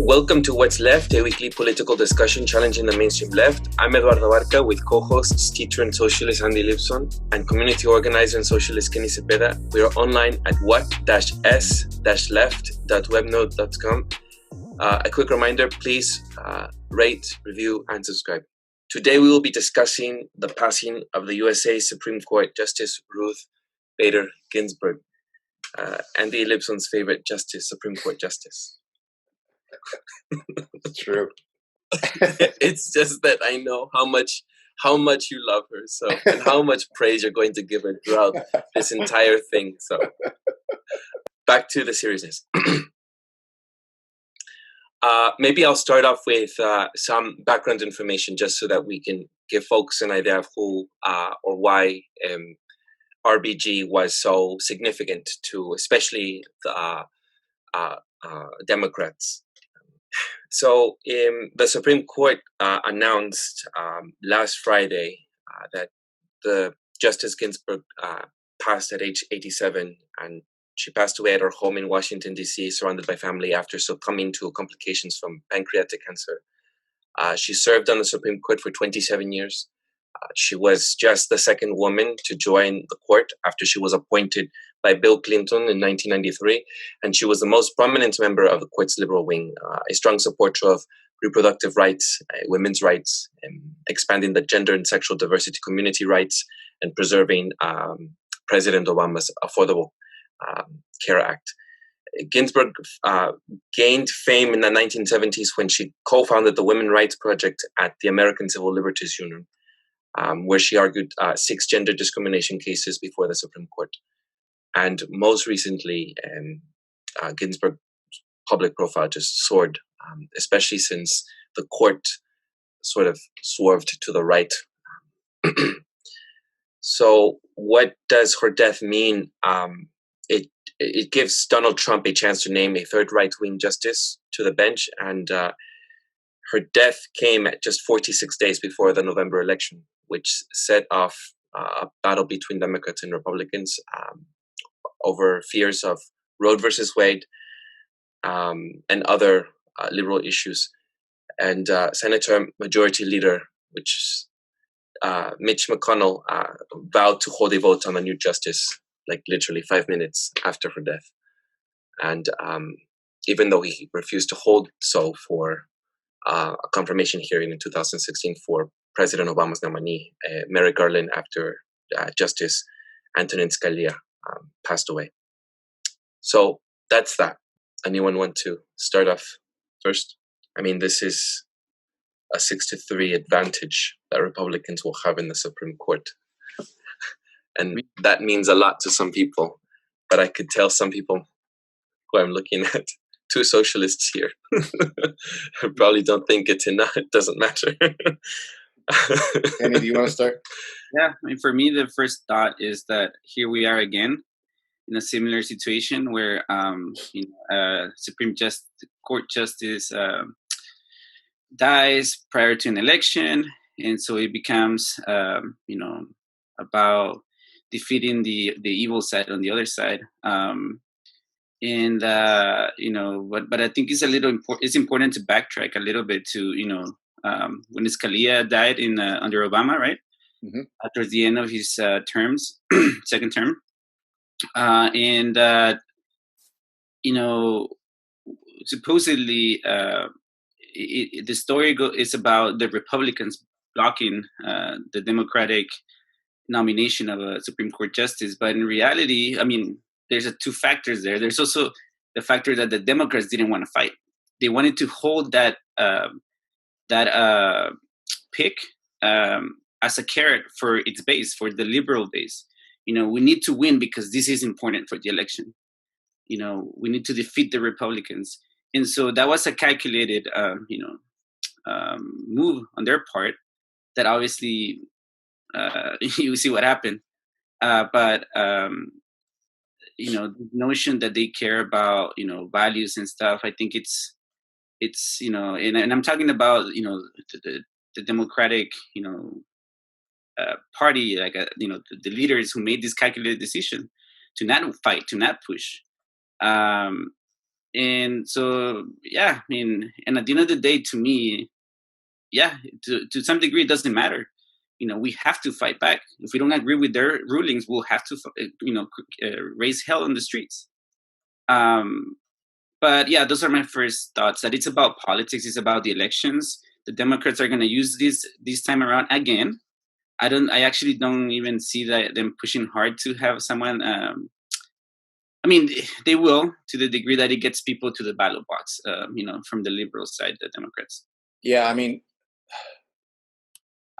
Welcome to What's Left, a weekly political discussion challenging the mainstream left. I'm Eduardo Barca with co-hosts, teacher and socialist Andy Lipson and community organizer and socialist Kenny Cepeda. We are online at what-s-left.webnode.com. A quick reminder, please rate, review, and subscribe. Today we will be discussing the passing of the USA Supreme Court Justice Ruth Bader Ginsburg, Andy Lipson's favorite justice, Supreme Court justice. It's true. It's just that I know how much you love her, so, and how much praise you're going to give her throughout this entire thing. So back to the seriousness. Maybe I'll start off with some background information just so that we can give folks an idea of who or why RBG was so significant to especially the Democrats. So the Supreme Court announced last Friday that the Justice Ginsburg passed at age 87, and she passed away at her home in Washington, D.C., surrounded by family after succumbing to complications from pancreatic cancer. She served on the Supreme Court for 27 years. She was just the second woman to join the court after she was appointed by Bill Clinton in 1993, and she was the most prominent member of the court's liberal wing, a strong supporter of reproductive rights, women's rights, expanding the gender and sexual diversity community rights, and preserving President Obama's Affordable Care Act. Ginsburg gained fame in the 1970s when she co-founded the Women's Rights Project at the American Civil Liberties Union, where she argued 6 gender discrimination cases before the Supreme Court. And most recently, Ginsburg's public profile just soared, especially since the court sort of swerved to the right. So what does her death mean? It gives Donald Trump a chance to name a third right-wing justice to the bench, and her death came at just 46 days before the November election, which set off a battle between Democrats and Republicans over fears of Roe versus Wade and other liberal issues. And Senator Majority Leader, Mitch McConnell, vowed to hold a vote on the new justice, like literally 5 minutes after her death. And even though he refused to hold so for a confirmation hearing in 2016 for President Obama's nominee, Merrick Garland, after Justice Antonin Scalia passed away. So that's that. Anyone want to start off first? I mean, this is a 6-3 advantage that Republicans will have in the Supreme Court. And that means a lot to some people. But I could tell some people who I'm looking at, 2 socialists here, probably don't think it's enough. It doesn't matter. Andy, do you want to start? Yeah, I mean, for me, the first thought is that here we are again in a similar situation where Supreme Court Justice dies prior to an election, and so it becomes about defeating the evil side on the other side. But I think it's it's important to backtrack a little bit to when Scalia died under Obama, right? Mm-hmm. Towards the end of his terms, second term. Supposedly, the story is about the Republicans blocking the Democratic nomination of a Supreme Court justice. But in reality, I mean, there's 2 factors there. There's also the factor that the Democrats didn't want to fight. They wanted to hold that pick as a carrot for its base, for the liberal base. We need to win because this is important for the election. We need to defeat the Republicans. And so that was a calculated, move on their part that obviously you see what happened. But the notion that they care about, values and stuff, I think it's and I'm talking about, the Democratic, party, like, the leaders who made this calculated decision to not fight, to not push. And so, yeah, I mean, and at the end of the day, to me, yeah, to some degree, it doesn't matter. We have to fight back. If we don't agree with their rulings, we'll have to, raise hell in the streets. Um, but yeah, those are my first thoughts. That it's about politics. It's about the elections. The Democrats are going to use this time around again. I actually don't even see that them pushing hard to have someone. I mean, they will, to the degree that it gets people to the ballot box. From the liberal side, the Democrats. Yeah, I mean,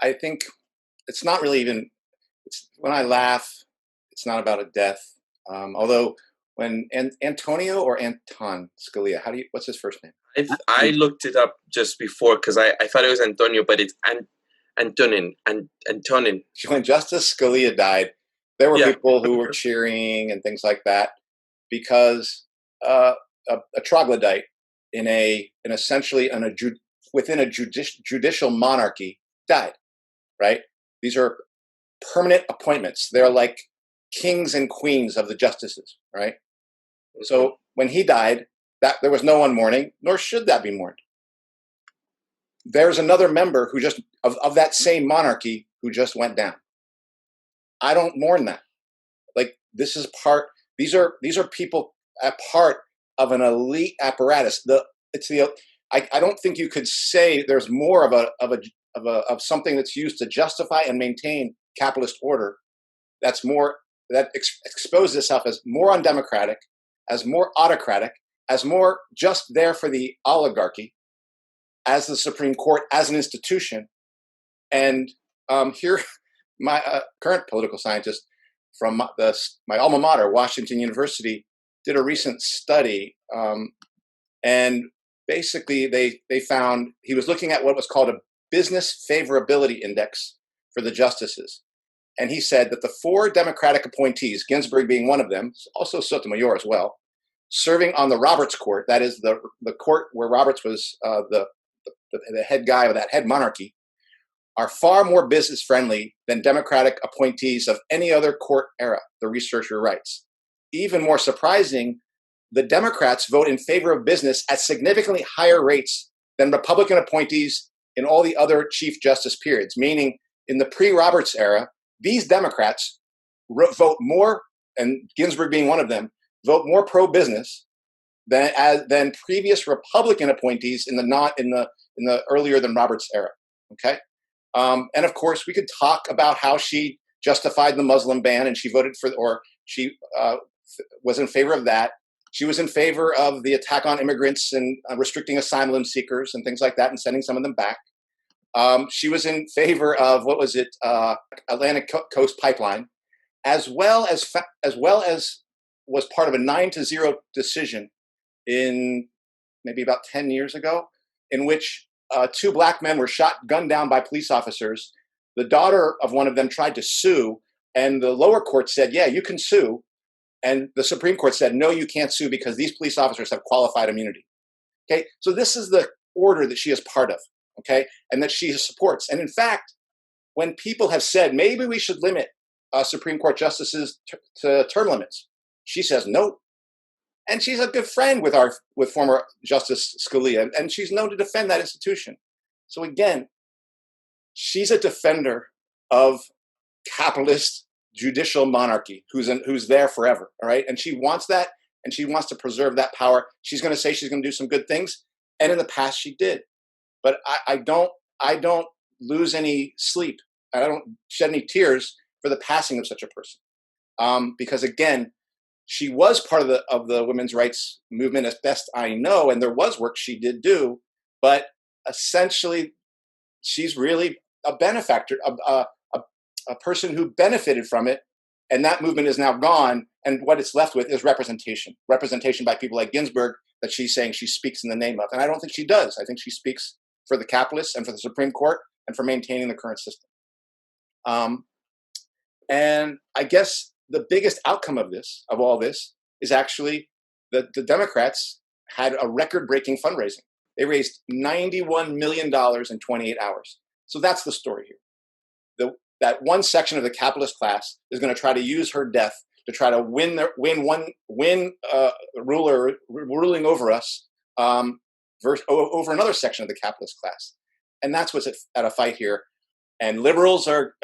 I think it's not really even. When I laugh, it's not about a death. Although when Antonio or Anton Scalia, what's his first name? I looked it up just before because I thought it was Antonio, but it's Antonin. When Justice Scalia died, there were Yeah. people who were cheering and things like that because a troglodyte within a judicial monarchy died. Right? These are permanent appointments. They're like kings and queens of the justices. Right? Mm-hmm. So when he died, that there was no one mourning, nor should that be mourned. There's another member who just of that same monarchy who just went down. I don't mourn that. Like this is these are people a part of an elite apparatus. I don't think you could say there's more of something that's used to justify and maintain capitalist order that exposes itself as more undemocratic, as more autocratic, as more just there for the oligarchy, as the Supreme Court, as an institution. And here, my current political scientist from my alma mater, Washington University, did a recent study. And basically, they found he was looking at what was called a business favorability index for the justices. And he said that the 4 Democratic appointees, Ginsburg being one of them, also Sotomayor as well, serving on the Roberts Court, that is the court where Roberts was the head guy of that head monarchy, are far more business friendly than Democratic appointees of any other court era, the researcher writes. Even more surprising, the Democrats vote in favor of business at significantly higher rates than Republican appointees in all the other Chief Justice periods, meaning in the pre-Roberts era, these Democrats vote more, and Ginsburg being one of them, vote more pro-business than previous Republican appointees in the earlier than Roberts era. Okay, and of course we could talk about how she justified the Muslim ban, and she voted for, or she was in favor of that. She was in favor of the attack on immigrants and restricting asylum seekers and things like that, and sending some of them back. She was in favor of Atlantic Coast Pipeline, as well as was part of a 9-0 decision in maybe about 10 years ago, in which 2 black men were gunned down by police officers. The daughter of one of them tried to sue, and the lower court said, yeah, you can sue. And the Supreme Court said, no, you can't sue because these police officers have qualified immunity. Okay, so this is the order that she is part of, okay, and that she supports. And in fact, when people have said, maybe we should limit Supreme Court justices to term limits, she says no. And she's a good friend with former Justice Scalia, and she's known to defend that institution. So again, she's a defender of capitalist judicial monarchy who's there forever, all right? And she wants that, and she wants to preserve that power. She's going to say she's going to do some good things, and in the past she did. But I don't lose any sleep. I don't shed any tears for the passing of such a person, because again, she was part of the women's rights movement, as best I know, and there was work she did do. But essentially, she's really a benefactor, a person who benefited from it, and that movement is now gone. And what it's left with is representation by people like Ginsburg that she's saying she speaks in the name of. And I don't think she does. I think she speaks for the capitalists and for the Supreme Court and for maintaining the current system. And I guess the biggest outcome of all this, is actually that the Democrats had a record-breaking fundraising. They raised $91 million in 28 hours. So that's the story here. That one section of the capitalist class is going to try to use her death to try to win ruling over us over another section of the capitalist class, and that's what's at a fight here. And liberals are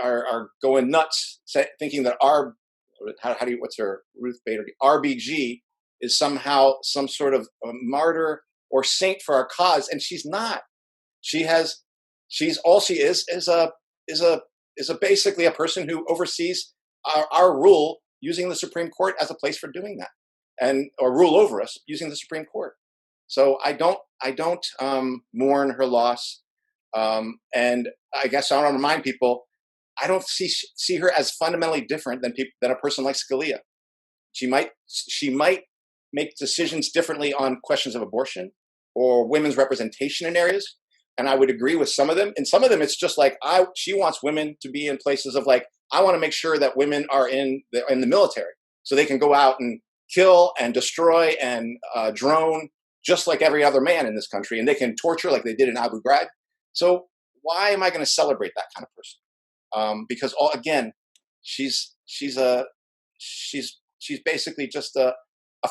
going nuts, thinking that what's her Ruth Bader RBG is somehow some sort of a martyr or saint for our cause, and she's not. She's all she is basically a person who oversees our rule, using the Supreme Court as a place for doing that, or rule over us using the Supreme Court. So I don't mourn her loss, and I guess I want to remind people, I don't see her as fundamentally different than a person like Scalia. She might make decisions differently on questions of abortion or women's representation in areas, and I would agree with some of them. In some of them, it's just like she wants women to be in places of like, I want to make sure that women are in the military so they can go out and kill and destroy and drone just like every other man in this country, and they can torture like they did in Abu Ghraib. So why am I going to celebrate that kind of person? Because again, she's basically just a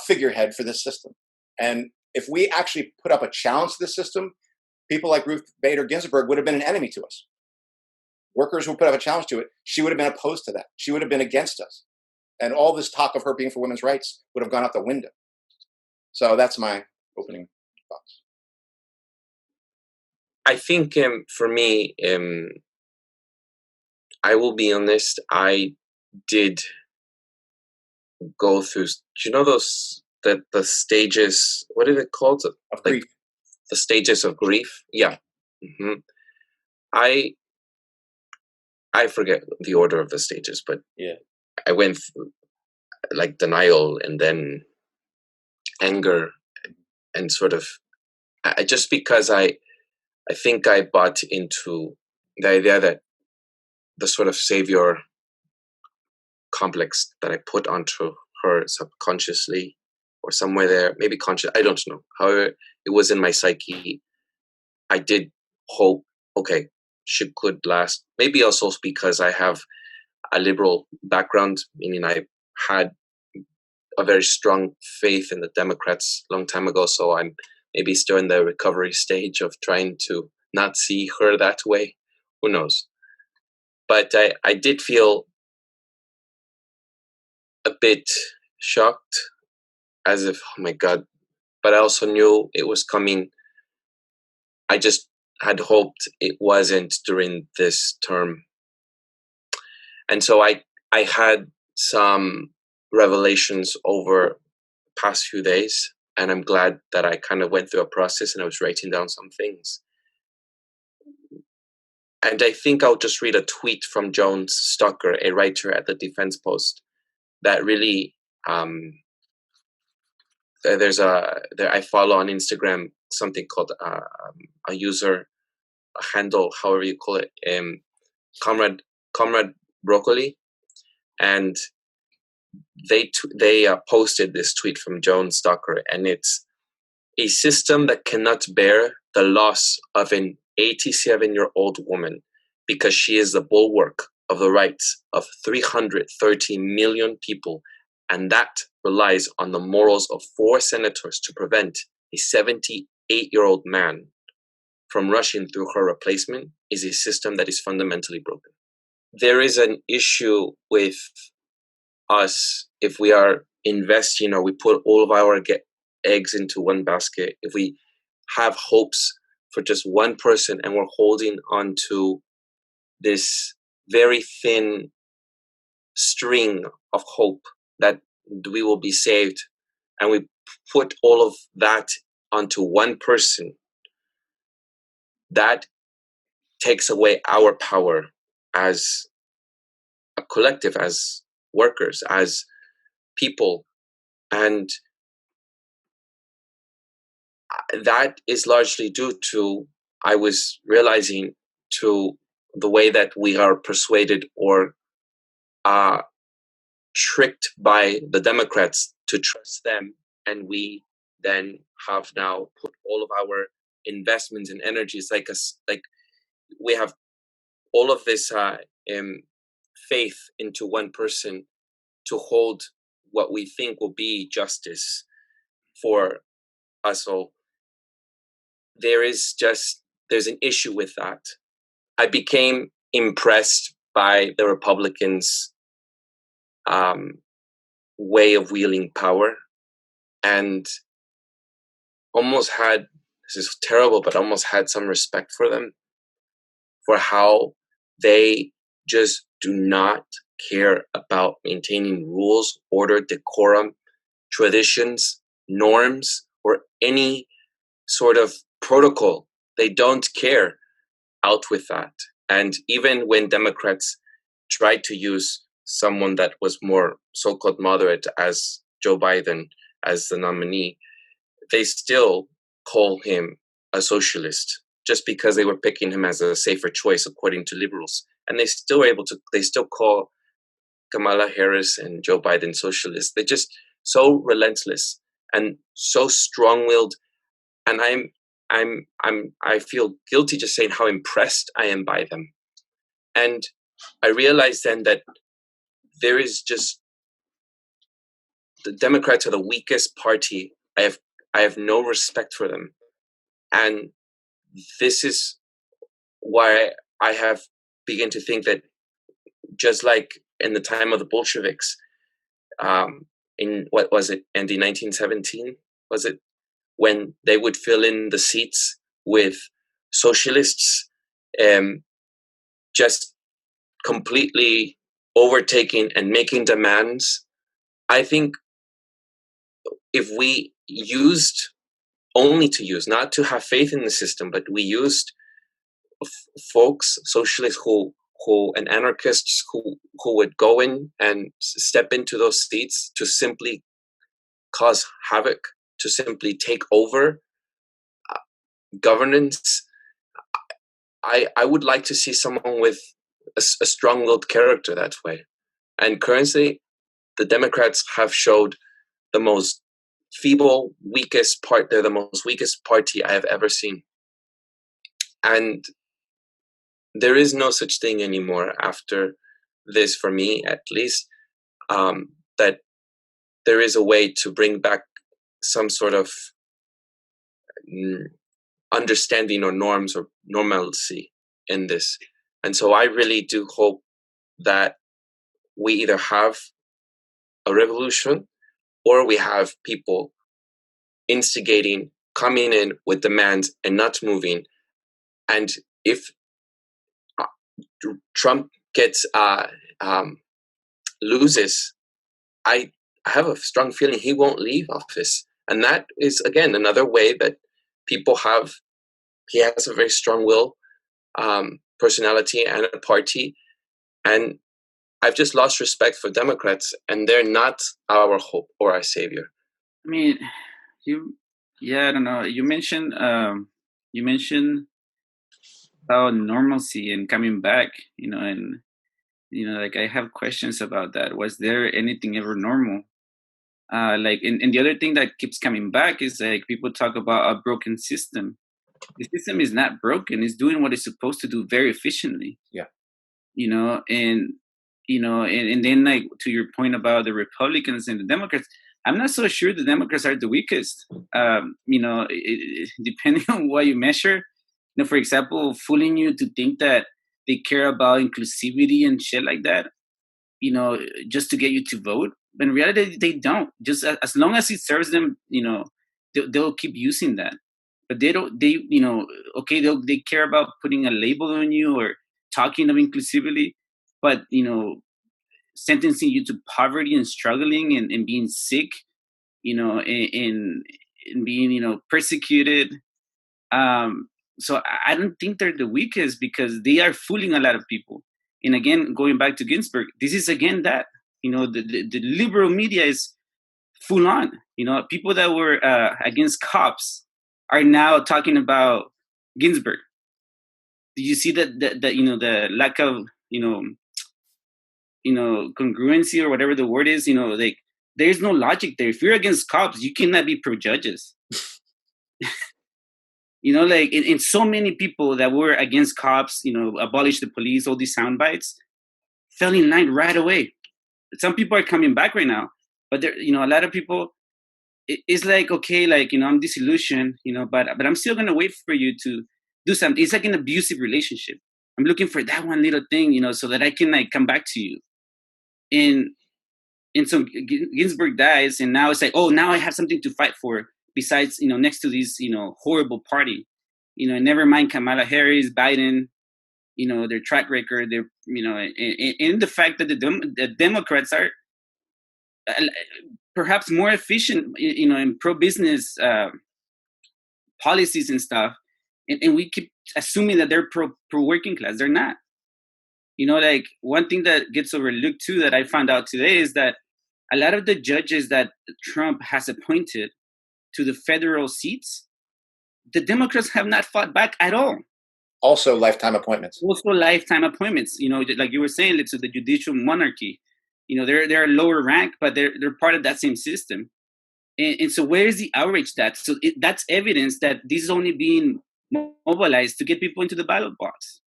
figurehead for this system. And if we actually put up a challenge to this system, people like Ruth Bader Ginsburg would have been an enemy to us. Workers who put up a challenge to it, she would have been opposed to that. She would have been against us. And all this talk of her being for women's rights would have gone out the window. So that's my opening thoughts. I think for me, I will be honest, I did go through, the stages, what are they called? Of grief. The stages of grief. Yeah. Mm-hmm. I forget the order of the stages, but yeah, I went through like denial and then anger and sort of, just because I think I bought into the idea that the sort of savior complex that I put onto her subconsciously or somewhere there, maybe conscious, I don't know. However, it was in my psyche. I did hope, okay, she could last. Maybe also because I have a liberal background, meaning I had a very strong faith in the Democrats a long time ago. So I'm maybe still in the recovery stage of trying to not see her that way. Who knows? But I did feel a bit shocked, as if, oh my God. But I also knew it was coming. I just had hoped it wasn't during this term. And so I had some revelations over the past few days, and I'm glad that I kind of went through a process and I was writing down some things. And I think I'll just read a tweet from Joan Stocker, a writer at the Defense Post, that really, I follow on Instagram something called a user, a handle, however you call it, Comrade Broccoli, and they posted this tweet from Joan Stocker, and it's a system that cannot bear the loss of an 87-year-old woman because she is the bulwark of the rights of 330 million people, and that relies on the morals of 4 senators to prevent a 78-year-old man from rushing through her replacement is a system that is fundamentally broken. There is an issue with us if we are investing or we put all of our eggs into one basket, if we have hopes for just one person and we're holding on to this very thin string of hope that we will be saved, and we put all of that onto one person, that takes away our power as a collective, as workers, as people. And that is largely due to, I was realizing, to the way that we are persuaded or tricked by the Democrats to trust them. And we then have now put all of our investments and energies, like we have all of this faith into one person to hold what we think will be justice for us all, there's an issue with that. I became impressed by the Republicans' way of wielding power, and almost had, this is terrible, but almost had some respect for them, for how they just do not care about maintaining rules, order, decorum, traditions, norms, or any sort of protocol. They don't care. Out with that. And even when Democrats tried to use someone that was more so-called moderate as Joe Biden as the nominee, they still call him a socialist just because they were picking him as a safer choice according to liberals. And they still call Kamala Harris and Joe Biden socialists. They're just so relentless and so strong-willed. And I feel guilty just saying how impressed I am by them. And I realized then that there is just, the Democrats are the weakest party. I have no respect for them. And this is why I have begun to think that, just like in the time of the Bolsheviks, in what was it, Andy, 1917, was it? When they would fill in the seats with socialists, just completely overtaking and making demands. I think if we used only to use, not to have faith in the system, but we used folks, socialists and anarchists who would go in and step into those seats to simply cause havoc, to simply take over governance. I would like to see someone with a strong-willed character that way. And currently, the Democrats have showed the most feeble, they're the most weakest party I have ever seen. And there is no such thing anymore after this, for me at least, that there is a way to bring back some sort of understanding or norms or normalcy in this. And so I really do hope that we either have a revolution or we have people instigating, coming in with demands and not moving. And if Trump loses, I have a strong feeling he won't leave office. And that is, again, another way that he has a very strong will, personality, and a party. And I've just lost respect for Democrats, and they're not our hope or our savior. I mean, I don't know. You mentioned about normalcy and coming back, and like I have questions about that. Was there anything ever normal? And the other thing that keeps coming back is like people talk about a broken system. The system is not broken; it's doing what it's supposed to do very efficiently. Yeah. And then like to your point about the Republicans and the Democrats, I'm not so sure the Democrats are the weakest. Depending on what you measure, for example, fooling you to think that they care about inclusivity and shit like that, just to get you to vote. But in reality, they don't. Just as long as it serves them, they'll keep using that. But they don't. They care about putting a label on you or talking of inclusivity, but sentencing you to poverty and struggling and being sick, and being persecuted. So I don't think they're the weakest because they are fooling a lot of people. And again, going back to Ginsburg, this is again that the liberal media is full on. People that were against cops are now talking about Ginsburg. Did you see that the lack of congruency or whatever the word is? Like there's no logic there. If you're against cops, you cannot be pro judges. Like in so many people that were against cops, abolish the police, all these sound bites, fell in line right away. Some people are coming back right now, But there, a lot of people, it's like, okay, like, I'm disillusioned, but I'm still gonna wait for you to do something. It's like an abusive relationship. I'm looking for that one little thing, so that I can like come back to you. And so Ginsburg dies, and now it's like, oh, now I have something to fight for besides, next to this, horrible party, and never mind Kamala Harris, Biden, their track record, their, and the fact that the Democrats are perhaps more efficient, in pro-business policies and stuff, and we keep assuming that they're pro working class. They're not. Like one thing that gets overlooked too that I found out today is that a lot of the judges that Trump has appointed to the federal seats, the Democrats have not fought back at all. Also lifetime appointments. Like you were saying, it's the judicial monarchy. They're a lower rank, but they're part of that same system. And so where is the outrage that? So that's evidence that this is only being mobilized to get people into the ballot box.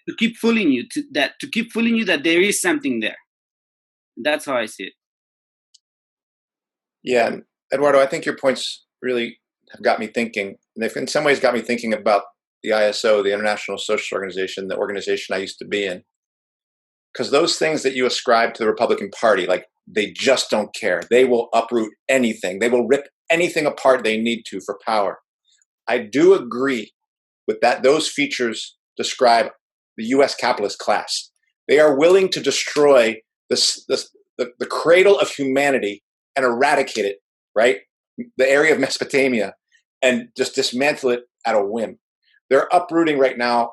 To keep fooling you, that there is something there. That's how I see it. Yeah, and Eduardo, I think your points really have got me thinking. And they've in some ways got me thinking about the ISO, the International Socialist Organization, the organization I used to be in. Because those things that you ascribe to the Republican Party, like they just don't care. They will uproot anything. They will rip anything apart they need to for power. I do agree with that. Those features describe the U.S. capitalist class. They are willing to destroy the cradle of humanity and eradicate it, right? The area of Mesopotamia, and just dismantle it at a whim. They're uprooting right now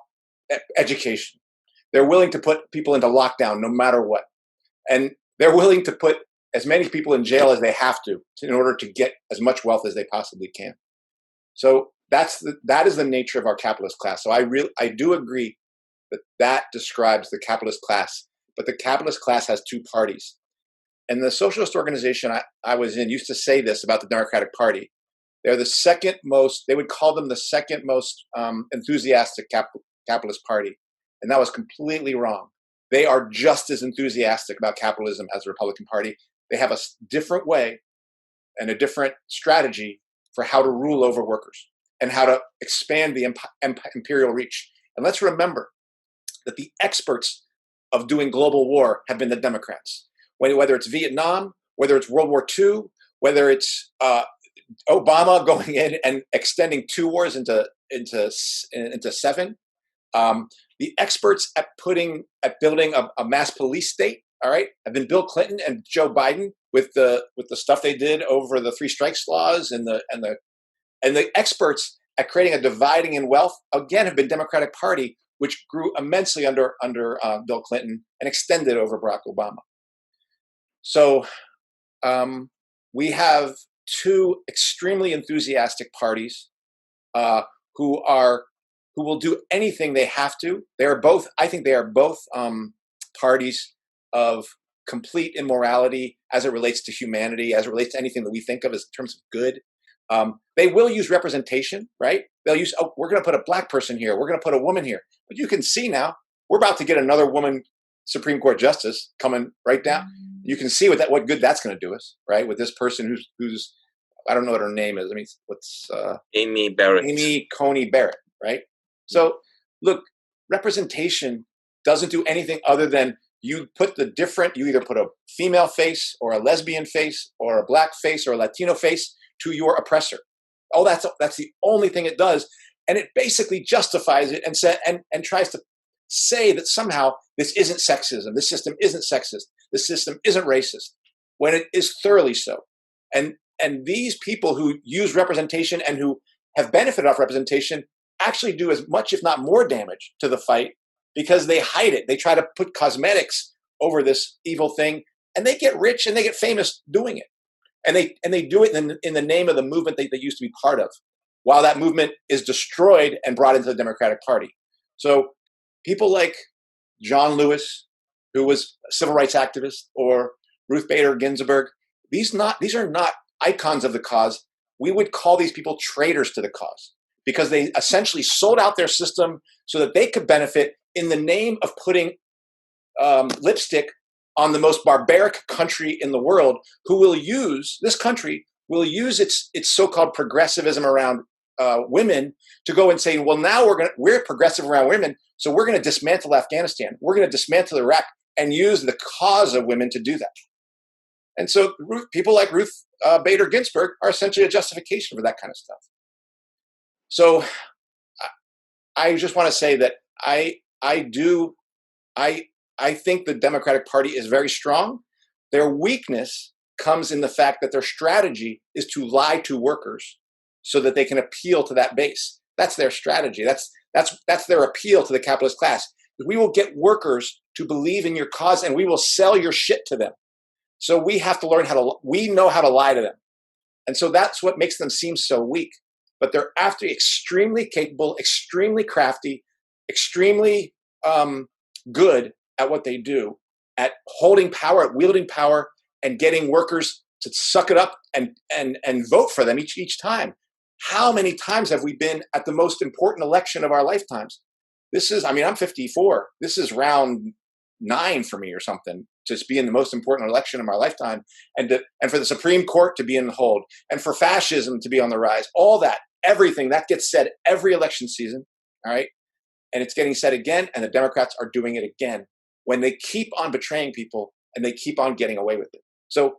education. They're willing to put people into lockdown no matter what. And they're willing to put as many people in jail as they have to in order to get as much wealth as they possibly can. So that is the nature of our capitalist class. So I do agree that describes the capitalist class. But the capitalist class has two parties. And the socialist organization I was in used to say this about the Democratic Party. They're the second most, they would call them the second most enthusiastic capitalist party. And that was completely wrong. They are just as enthusiastic about capitalism as the Republican Party. They have a different way and a different strategy for how to rule over workers and how to expand the imperial reach. And let's remember that the experts of doing global war have been the Democrats. Whether it's Vietnam, whether it's World War II, whether it's Obama going in and extending 2 wars into 7. The experts at building a mass police state, all right, have been Bill Clinton and Joe Biden with the stuff they did over the 3 strikes laws and the experts at creating a dividing in wealth again have been Democratic Party, which grew immensely under Bill Clinton and extended over Barack Obama. So we have 2 extremely enthusiastic parties who will do anything they have to. I think they are both parties of complete immorality as it relates to humanity, as it relates to anything that we think of as in terms of good. They will use representation, right? They'll use, we're going to put a black person here. We're going to put a woman here. But you can see now, we're about to get another woman Supreme Court justice coming right down. You can see what good that's going to do us, right? With this person who's I don't know what her name is. I mean, what's Amy Barrett. Amy Coney Barrett, right? So look, representation doesn't do anything other than you either put a female face or a lesbian face or a black face or a Latino face to your oppressor. Oh, that's the only thing it does. And it basically justifies it and tries to say that somehow this isn't sexism. This system isn't sexist. This system isn't racist, when it is thoroughly so. And these people who use representation and who have benefited off representation actually do as much, if not more, damage to the fight because they hide it. They try to put cosmetics over this evil thing, and they get rich and they get famous doing it. And they do it in the name of the movement they used to be part of, while that movement is destroyed and brought into the Democratic Party. So people like John Lewis, who was a civil rights activist, or Ruth Bader Ginsburg, these are not icons of the cause. We would call these people traitors to the cause because they essentially sold out their system so that they could benefit in the name of putting lipstick on the most barbaric country in the world, who will use, this country will use its so-called progressivism around women to go and say, well, now we're progressive around women, so we're going to dismantle Afghanistan, we're going to dismantle Iraq, and use the cause of women to do that. And so people like Ruth Bader Ginsburg are essentially a justification for that kind of stuff. So I just want to say that I think the Democratic Party is very strong. Their weakness comes in the fact that their strategy is to lie to workers so that they can appeal to that base. That's their strategy. That's their appeal to the capitalist class. We will get workers to believe in your cause, and we will sell your shit to them. So we have to learn we know how to lie to them. And so that's what makes them seem so weak. But they're actually extremely capable, extremely crafty, extremely good at what they do, at holding power, at wielding power, and getting workers to suck it up and vote for them each time. How many times have we been at the most important election of our lifetimes? I'm 54. This is round 9 for me or something, to be in the most important election of my lifetime, and for the Supreme Court to be in the hold, and for fascism to be on the rise. All that, everything that gets said every election season, all right? And it's getting said again, and the Democrats are doing it again when they keep on betraying people and they keep on getting away with it. So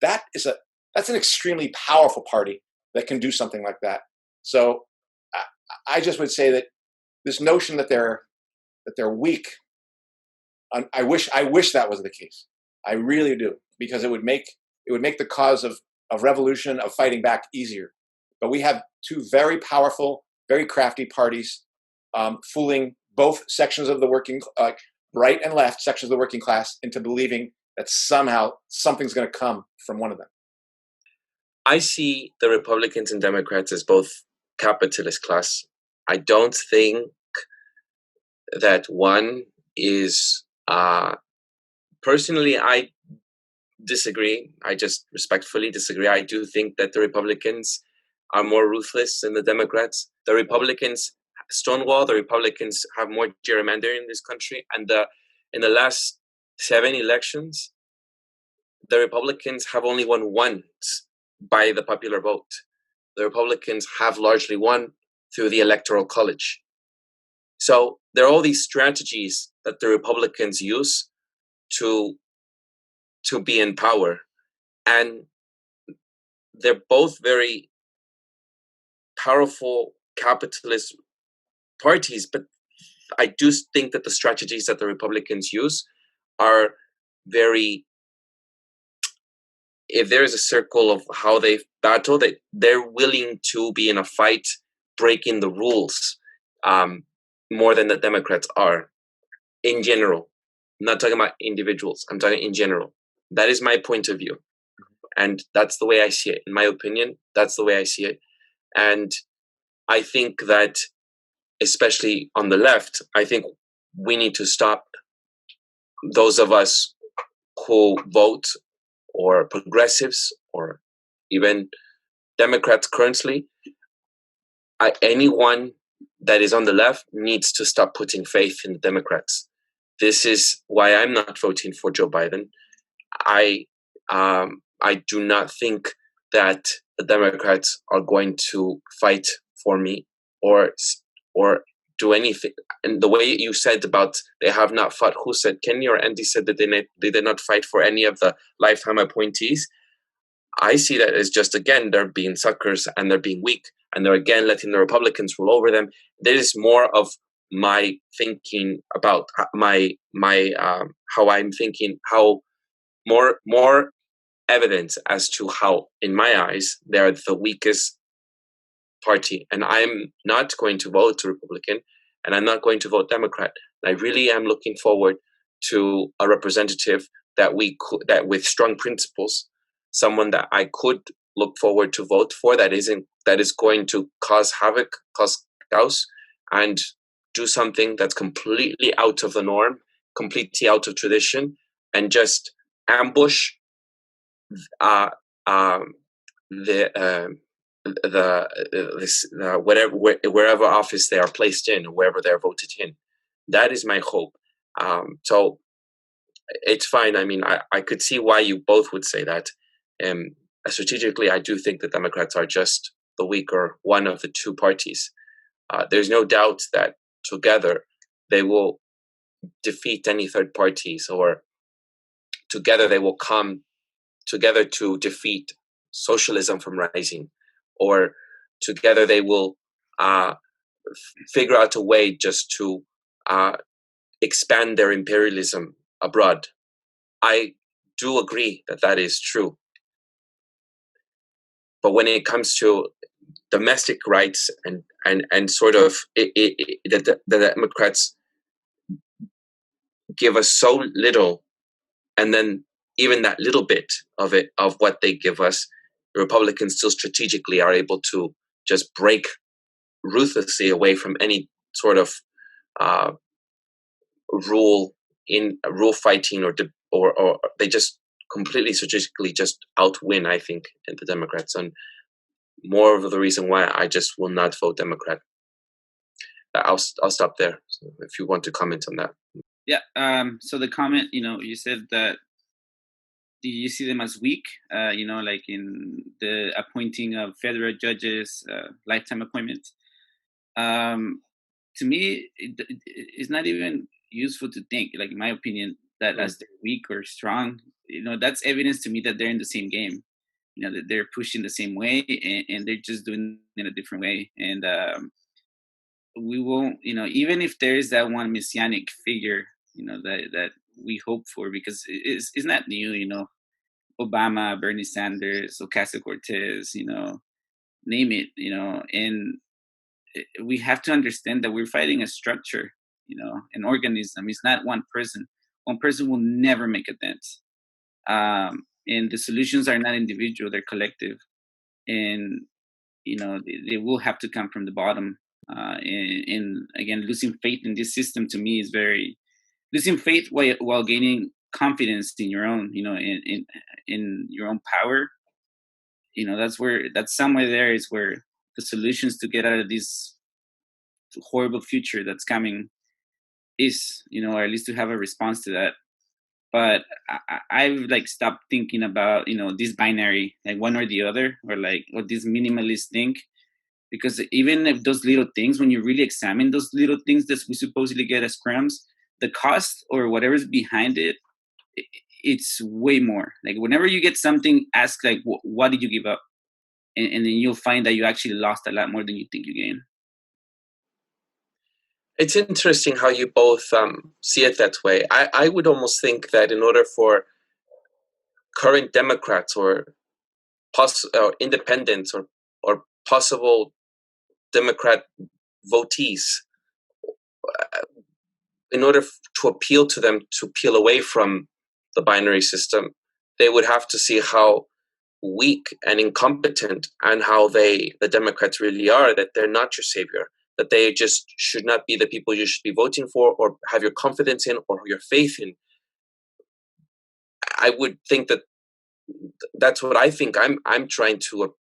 that's an extremely powerful party that can do something like that. So I just would say that this notion that they're weak, I wish that was the case. I really do, because it would make the cause of revolution, of fighting back, easier. But we have two very powerful, very crafty parties fooling both sections of the working, right and left sections of the working class, into believing that somehow something's going to come from one of them. I see the Republicans and Democrats as both capitalist class. I don't think that one is, personally, I disagree. I just respectfully disagree. I do think that the Republicans are more ruthless than the Democrats. The Republicans stonewall, the Republicans have more gerrymandering in this country. And in the last 7 elections, the Republicans have only won once by the popular vote. The Republicans have largely won through the Electoral College. So there are all these strategies that the Republicans use to be in power. And they're both very powerful capitalist parties, but I do think that the strategies that the Republicans use are very, if there is a circle of how they battle, that they're willing to be in a fight, breaking the rules, more than the Democrats are, in general. I'm not talking about individuals, I'm talking in general. That is my point of view. And that's the way I see it. In my opinion, that's the way I see it. And I think that, especially on the left, I think we need to stop those of us who vote, or progressives, or even Democrats currently. Anyone that is on the left needs to stop putting faith in the Democrats. This is why I'm not voting for Joe Biden. I do not think that the Democrats are going to fight for me or do anything. And the way you said about they have not fought, who said, Kenny or Andy said that they did not fight for any of the lifetime appointees. I see that as just, again, they're being suckers and they're being weak, and they're again letting the Republicans rule over them. There is more of my thinking about how I'm thinking, how more evidence as to how, in my eyes, they're the weakest party. And I'm not going to vote Republican, and I'm not going to vote Democrat. And I really am looking forward to a representative that with strong principles, someone that I could look forward to vote for, that is going to cause havoc, cause chaos, and do something that's completely out of the norm, completely out of tradition, and just ambush wherever office they are placed in, wherever they're voted in. That is my hope. So it's fine. I mean, I could see why you both would say that. Strategically, I do think the Democrats are just the weaker one of the two parties. There's no doubt that together they will defeat any third parties, or together they will come together to defeat socialism from rising, or together they will figure out a way just to expand their imperialism abroad. I do agree that that is true. But when it comes to domestic rights and sort of the Democrats give us so little, and then even that little bit of it, of what they give us, the Republicans still strategically are able to just break ruthlessly away from any sort of rule fighting, or they just completely strategically just outwin, I think, the Democrats. And more of the reason why I just will not vote Democrat. I'll stop there. So if you want to comment on that. Yeah. So the comment, you said that, do you see them as weak? Like in the appointing of federal judges, lifetime appointments. To me, it's not even useful to think, like in my opinion, that as they're weak or strong, that's evidence to me that they're in the same game. That they're pushing the same way, and they're just doing it a different way. And we won't, even if there is that one messianic figure, that we hope for, because it's not new, Obama, Bernie Sanders, Ocasio-Cortez, name it, and we have to understand that we're fighting a structure, an organism. It's not one person. One person will never make a dent. And the solutions are not individual, they're collective. And, they will have to come from the bottom. And again, losing faith in this system to me is losing faith while gaining confidence in your own, in your own power. That's somewhere there is where the solutions to get out of this horrible future that's coming is, or at least to have a response to that. But I've like stopped thinking about, this binary, like one or the other, or like what this minimalist think. Because even if those little things, when you really examine those little things that we supposedly get as crumbs, the cost or whatever's behind it, it's way more. Like whenever you get something, ask like, what did you give up? And then you'll find that you actually lost a lot more than you think you gained. It's interesting how you both see it that way. I would almost think that in order for current Democrats or independents or possible Democrat votees, in order to appeal to them to peel away from the binary system, they would have to see how weak and incompetent and how the Democrats really are, that they're not your savior, that they just should not be the people you should be voting for or have your confidence in or your faith in. I would think that that's what I think I'm trying to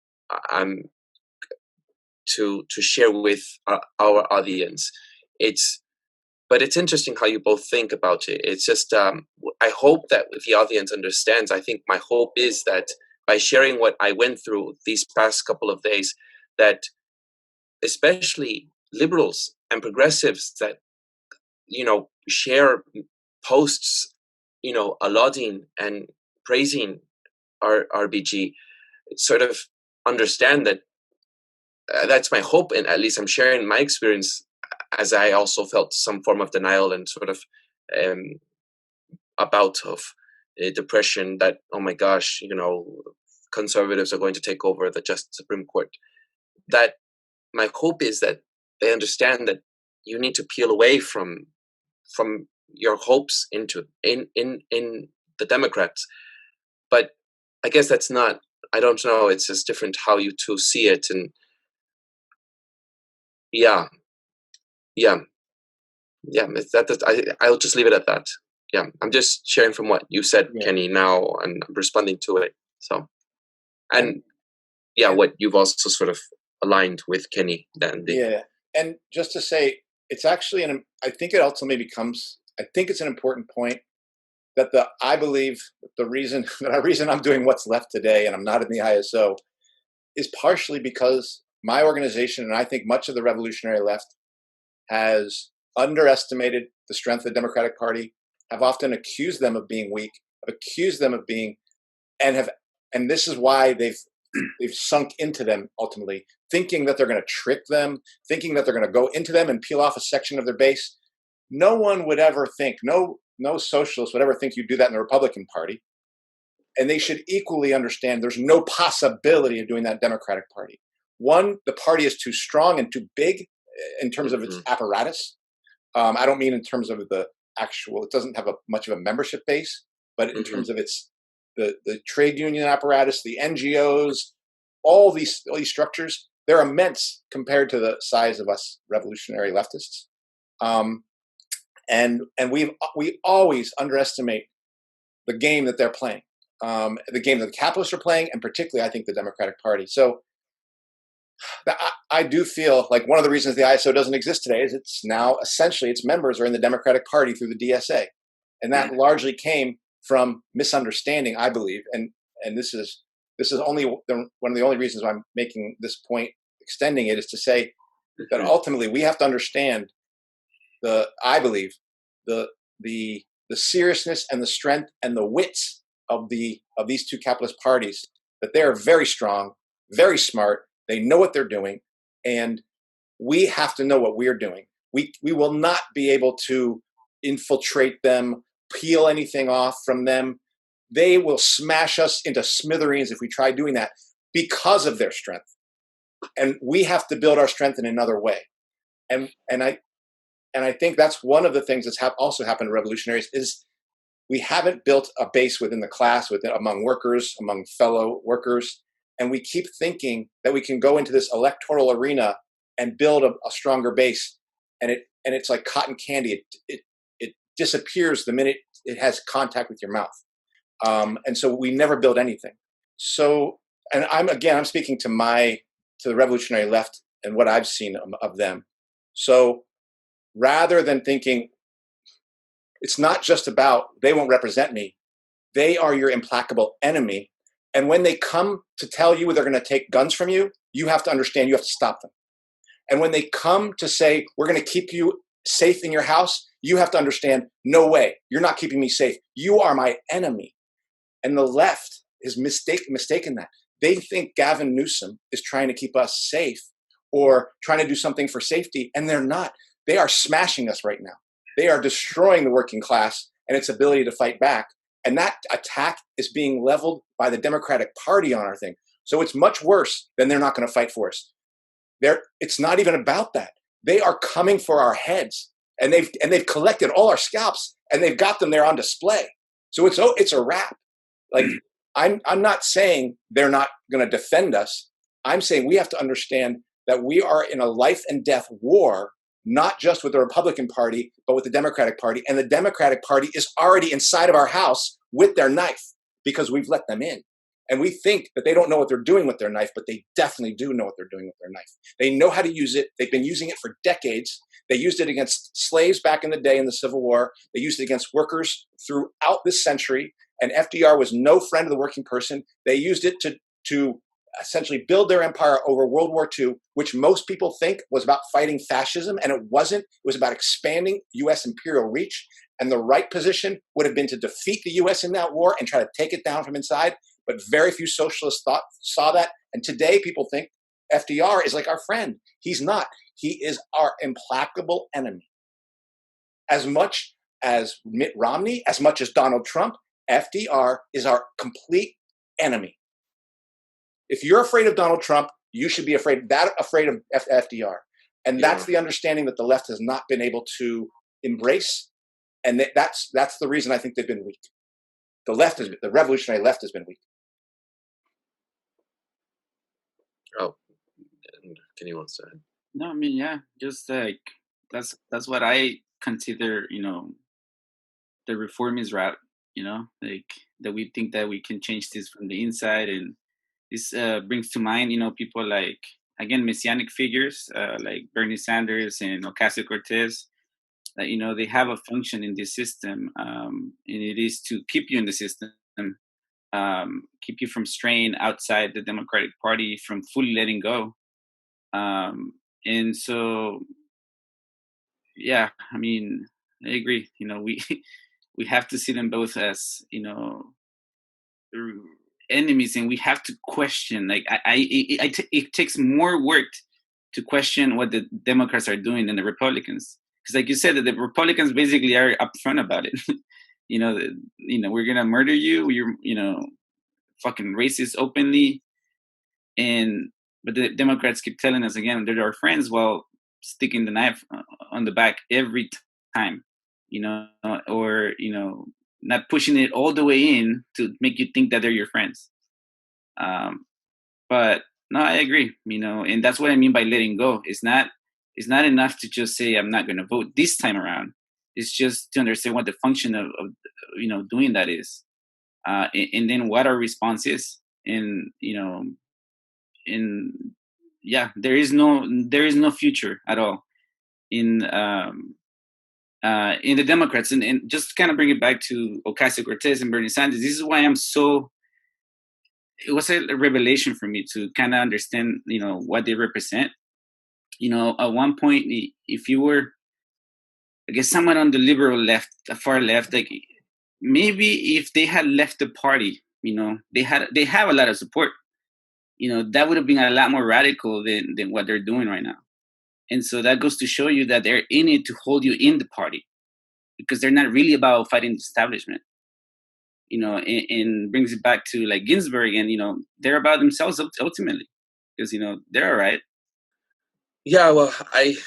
share with our audience. But it's interesting how you both think about it. It's just I hope that the audience understands. I think my hope is that by sharing what I went through these past couple of days, that especially liberals and progressives that share posts lauding and praising our RBG sort of understand that that's my hope, and at least I'm sharing my experience, as I also felt some form of denial and sort of a bout of depression that, oh my gosh, conservatives are going to take over the Supreme Court. That my hope is that they understand that you need to peel away from your hopes in the Democrats. But I guess that's not, I don't know, it's just different how you two see it. And I'll just leave it at that. I'm just sharing from what you said, Kenny, now, and I'm responding to it. So, and what you've also sort of aligned with Kenny. And just to say, it's actually I think it also maybe I think it's an important point I believe the reason I'm doing what's left today and I'm not in the ISO is partially because my organization, and I think much of the revolutionary left, has underestimated the strength of the Democratic Party, have often accused them of being weak, have accused them of being, and this is why they've sunk into them ultimately, thinking that they're going to trick them, thinking that they're going to go into them and peel off a section of their base. No one would ever think, no socialist would ever think you'd do that in the Republican Party. And they should equally understand there's no possibility of doing that in the Democratic Party. One, the party is too strong and too big in terms of its apparatus. I don't mean in terms of the actual, it doesn't have much of a membership base, but in terms of its the trade union apparatus, the NGOs, all these structures, they're immense compared to the size of us revolutionary leftists. And we always underestimate the game that they're playing, the game that the capitalists are playing, and particularly, I think, the Democratic Party. So I do feel like one of the reasons the ISO doesn't exist today is it's now essentially its members are in the Democratic Party through the DSA. And that largely came from misunderstanding, I believe. And this is only one of the only reasons why I'm making this point, extending it, is to say that ultimately we have to understand I believe the seriousness and the strength and the wits of these two capitalist parties, that they are very strong, very smart. They know what they're doing, and we have to know what we're doing. We will not be able to infiltrate them, peel anything off from them. They will smash us into smithereens if we try doing that because of their strength. And we have to build our strength in another way. And I think that's one of the things that's also happened to revolutionaries is we haven't built a base within the class, among workers, among fellow workers. And we keep thinking that we can go into this electoral arena and build a stronger base. And it's like cotton candy. It disappears the minute it has contact with your mouth. And so we never build anything. So, and I'm speaking to the revolutionary left and what I've seen of them. So rather than thinking, it's not just about, they won't represent me, they are your implacable enemy. And when they come to tell you they're going to take guns from you, you have to understand you have to stop them. And when they come to say, we're going to keep you safe in your house, you have to understand, no way, you're not keeping me safe. You are my enemy. And the left is mistaken that. They think Gavin Newsom is trying to keep us safe or trying to do something for safety, and they're not. They are smashing us right now. They are destroying the working class and its ability to fight back. And that attack is being leveled by the Democratic Party on our thing. So it's much worse than they're not going to fight for us. It's not even about that. They are coming for our heads, and they've collected all our scalps and they've got them there on display. So it's a wrap. Like I'm not saying they're not going to defend us. I'm saying we have to understand that we are in a life and death war, not just with the Republican Party, but with the Democratic Party. And the Democratic Party is already inside of our house with their knife because we've let them in. And we think that they don't know what they're doing with their knife, but they definitely do know what they're doing with their knife. They know how to use it. They've been using it for decades. They used it against slaves back in the day in the Civil War. They used it against workers throughout this century. And FDR was no friend of the working person. They used it to essentially build their empire over World War II, which most people think was about fighting fascism, and it wasn't. It was about expanding U.S. imperial reach. And the right position would have been to defeat the U.S. in that war and try to take it down from inside. But very few socialists saw that. And today people think FDR is like our friend. He's not. He is our implacable enemy. As much as Mitt Romney, as much as Donald Trump, FDR is our complete enemy. If you're afraid of Donald Trump, you should be afraid of FDR. And that's the understanding that the left has not been able to embrace. And that's the reason I think they've been weak. The revolutionary left has been weak. Oh, can you answer? No, I mean, yeah, just like that's what I consider, the reformist route, like that we think that we can change this from the inside. And this brings to mind, people like, again, messianic figures like Bernie Sanders and Ocasio-Cortez, that they have a function in this system, and it is to keep you in the system, keep you from straying outside the Democratic Party, from fully letting go. And so, yeah, I mean, I agree. We we have to see them both as enemies, and we have to question. Like it takes more work to question what the Democrats are doing than the Republicans, because, like you said, that the Republicans basically are upfront about it. We're gonna murder you. You're fucking racist openly, and but the Democrats keep telling us again they're our friends, while sticking the knife on the back every time, or not pushing it all the way in to make you think that they're your friends. But no, I agree, and that's what I mean by letting go. It's not enough to just say I'm not going to vote this time around. It's just to understand what the function of doing that is, and then what our response is, and in yeah, there is no future at all in the Democrats, and just kind of bring it back to Ocasio-Cortez and Bernie Sanders. This is why it was a revelation for me to kind of understand, what they represent. At one point, if you were, I guess, someone on the liberal left, the far left, like maybe if they had left the party, they have a lot of support. That would have been a lot more radical than what they're doing right now. And so that goes to show you that they're in it to hold you in the party, because they're not really about fighting the establishment. And brings it back to like Ginsburg, and they're about themselves ultimately, because they're all right. Yeah, well, I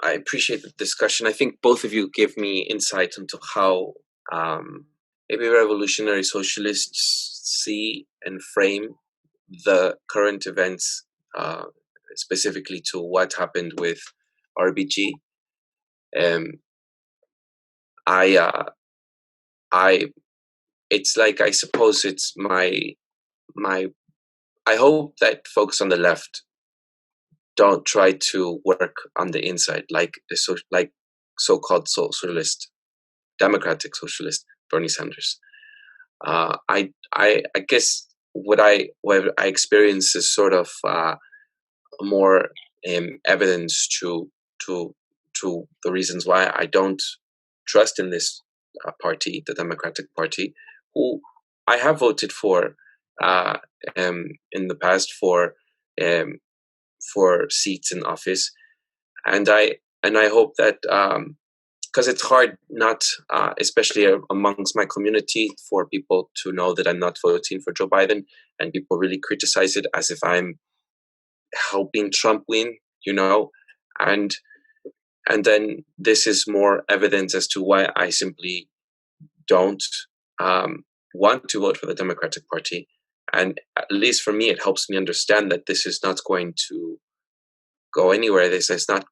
I appreciate the discussion. I think both of you give me insight into how maybe revolutionary socialists see and frame the current events, specifically to what happened with RBG. I, I, it's like, I suppose it's my. I hope that folks on the left don't try to work on the inside like so-called socialist, democratic socialist Bernie Sanders. I guess what I experience is sort of more evidence to the reasons why I don't trust in this party, the Democratic Party, who I have voted for in the past for seats in office, and I hope that because it's hard not, especially amongst my community, for people to know that I'm not voting for Joe Biden, and people really criticize it as if I'm helping Trump win, and then this is more evidence as to why I simply don't want to vote for the Democratic Party. And at least for me, it helps me understand that this is not going to go anywhere. It's not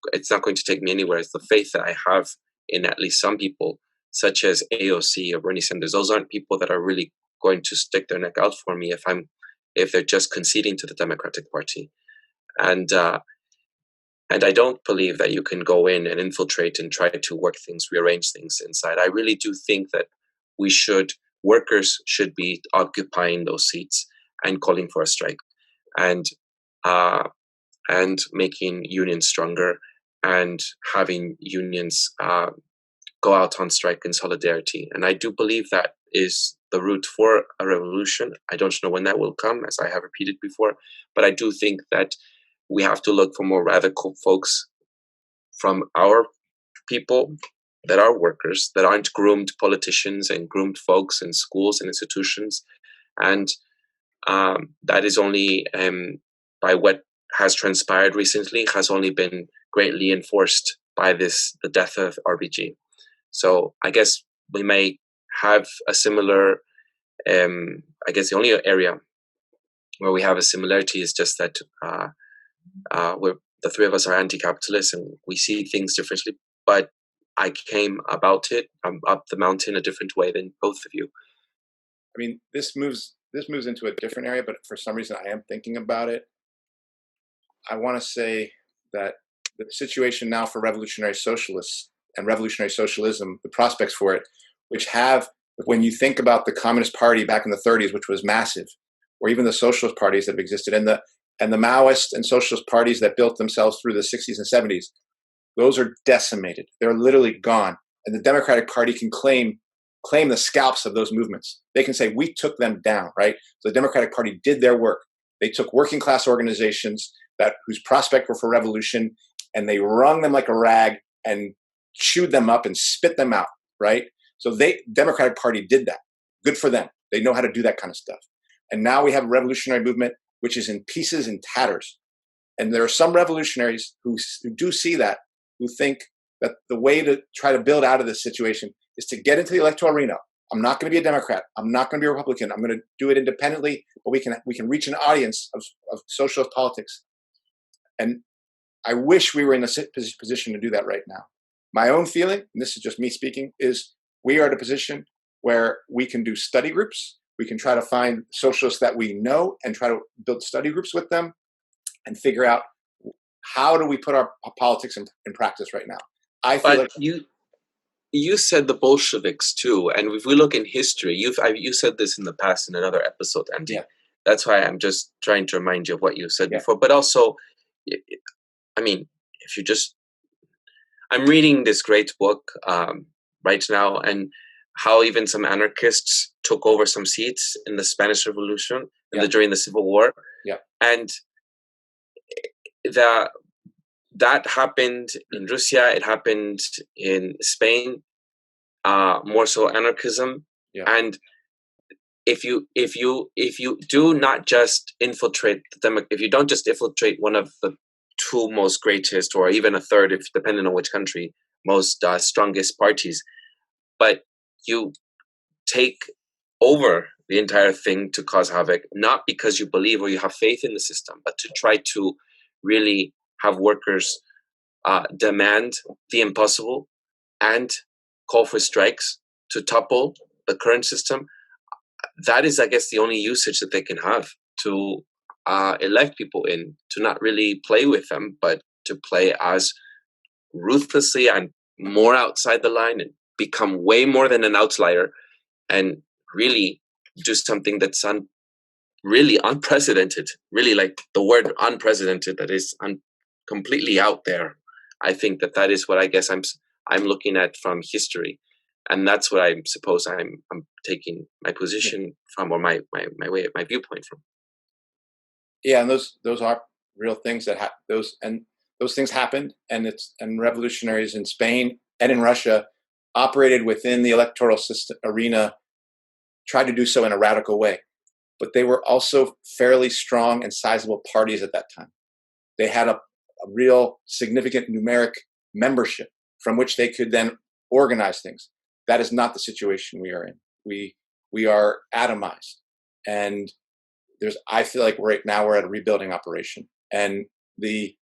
going to take me anywhere. It's the faith that I have in at least some people, such as AOC or Bernie Sanders. Those aren't people that are really going to stick their neck out for me if they're just conceding to the Democratic Party. And I don't believe that you can go in and infiltrate and try to work things, rearrange things inside. I really do think that workers should be occupying those seats and calling for a strike, and making unions stronger, and having unions go out on strike in solidarity. And I do believe that is the route for a revolution. I don't know when that will come, as I have repeated before, but I do think that we have to look for more radical folks from our people that are workers, that aren't groomed politicians and groomed folks in schools and institutions. And that is only, by what has transpired recently, has only been greatly enforced by the death of RBG. So I guess we may have a similar, I guess the only area where we have a similarity is just that the three of us are anti-capitalist and we see things differently, but I came about it up the mountain a different way than both of you. I mean, this moves into a different area, but for some reason I am thinking about it. I want to say that the situation now for revolutionary socialists and revolutionary socialism, the prospects for it, which have, when you think about the Communist Party back in the 30s, which was massive, or even the socialist parties that have existed, and the Maoist and socialist parties that built themselves through the 60s and 70s, those are decimated. They're literally gone. And the Democratic Party can claim the scalps of those movements. They can say, we took them down, right? So the Democratic Party did their work. They took working class organizations whose prospect were for revolution, and they wrung them like a rag and chewed them up and spit them out, right? So Democratic Party did that. Good for them. They know how to do that kind of stuff. And now we have a revolutionary movement which is in pieces and tatters. And there are some revolutionaries who do see that, who think that the way to try to build out of this situation is to get into the electoral arena. I'm not going to be a Democrat. I'm not going to be a Republican. I'm going to do it independently, but we can reach an audience of socialist politics. And I wish we were in a position to do that right now. My own feeling, and this is just me speaking, is we are at a position where we can do study groups. We can try to find socialists that we know and try to build study groups with them and figure out how do we put our politics in practice right now. I feel like you said the Bolsheviks too, and if we look in history, you said this in the past in another episode, Andy. Yeah. That's why I'm just trying to remind you of what you said Yeah. before. But also, I mean, I'm reading this great book right now, and how even some anarchists took over some seats in the Spanish Revolution and during the Civil War. Yeah. And that happened in Russia. It happened in Spain. More so anarchism. Yeah. And if you do not just infiltrate if you don't just infiltrate one of the two most greatest, or even a third, if depending on which country, most strongest parties, but you take over the entire thing to cause havoc, not because you believe or you have faith in the system, but to try to really have workers demand the impossible and call for strikes to topple the current system. That is, I guess, the only usage that they can have to elect people in, to not really play with them, but to play as ruthlessly and more outside the line and become way more than an outlier and really do something that's really unprecedented, really, like the word unprecedented, that is completely out there. I think that is what I guess I'm looking at from history, and that's what I suppose I'm taking my position from, or my viewpoint from. Yeah, and those are real things that those things happened, and revolutionaries in Spain and in Russia operated within the electoral system arena, tried to do so in a radical way, but they were also fairly strong and sizable parties at that time. They had a real significant numeric membership from which they could then organize things. That is not the situation we are in. We are atomized, and I feel like right now we're at a rebuilding operation. And the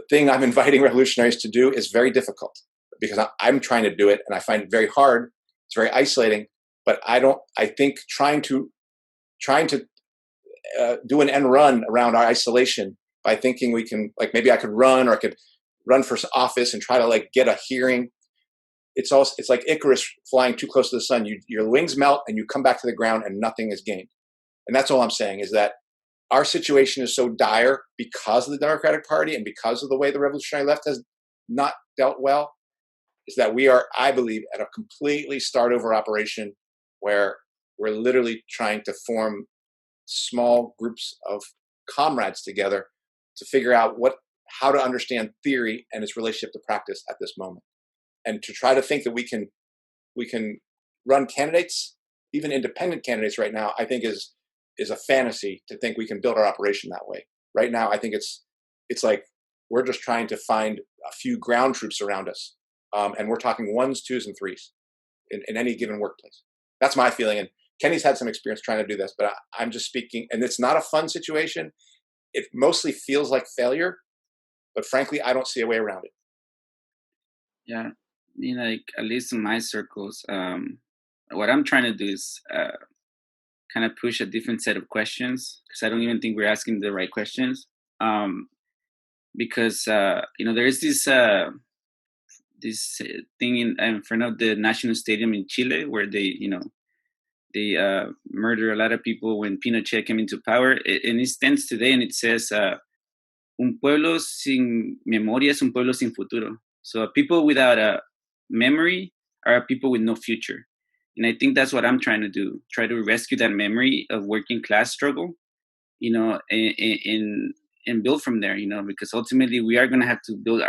thing I'm inviting revolutionaries to do is very difficult, because I'm trying to do it and I find it very hard. It's very isolating. But I think trying to do an end run around our isolation by thinking we can, like, maybe I could run, or I could run for office and try to, like, get a hearing. It's like Icarus flying too close to the sun. Your wings melt and you come back to the ground and nothing is gained. And that's all I'm saying, is that our situation is so dire because of the Democratic Party and because of the way the revolutionary left has not dealt well, is that we are, I believe, at a completely start over operation where we're literally trying to form small groups of comrades together to figure out how to understand theory and its relationship to practice at this moment. And to try to think that we can run candidates, even independent candidates right now, I think is a fantasy to think we can build our operation that way. Right now, I think it's like we're just trying to find a few ground troops around us. And we're talking 1s, 2s, and 3s in any given workplace. That's my feeling. And Kenny's had some experience trying to do this, but I'm just speaking, and it's not a fun situation. It mostly feels like failure, but frankly, I don't see a way around it. Yeah. Like, at least in my circles, what I'm trying to do is kind of push a different set of questions, because I don't even think we're asking the right questions. because there is this thing in front of the national stadium in Chile where they murder a lot of people when Pinochet came into power, and it stands today, and it says un pueblo sin memoria es un pueblo sin futuro. So people without a memory are people with no future. And I think that's what I'm trying to do, try to rescue that memory of working class struggle, and build from there, because ultimately we are going to have to build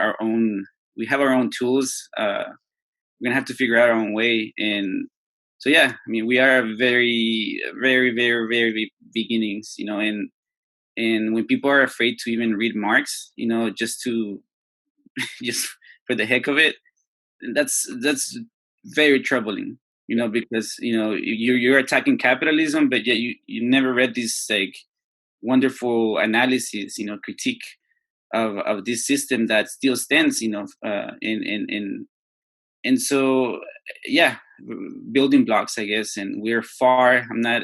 we have our own tools. We're going to have to figure out our own way. And so, yeah, I mean, we are very, very, very, very beginnings, and when people are afraid to even read Marx, just just for the heck of it, that's very troubling, because you're attacking capitalism, but yet you never read this like wonderful analysis, critique of this system that still stands, and so yeah, building blocks, I guess, and we're far. I'm not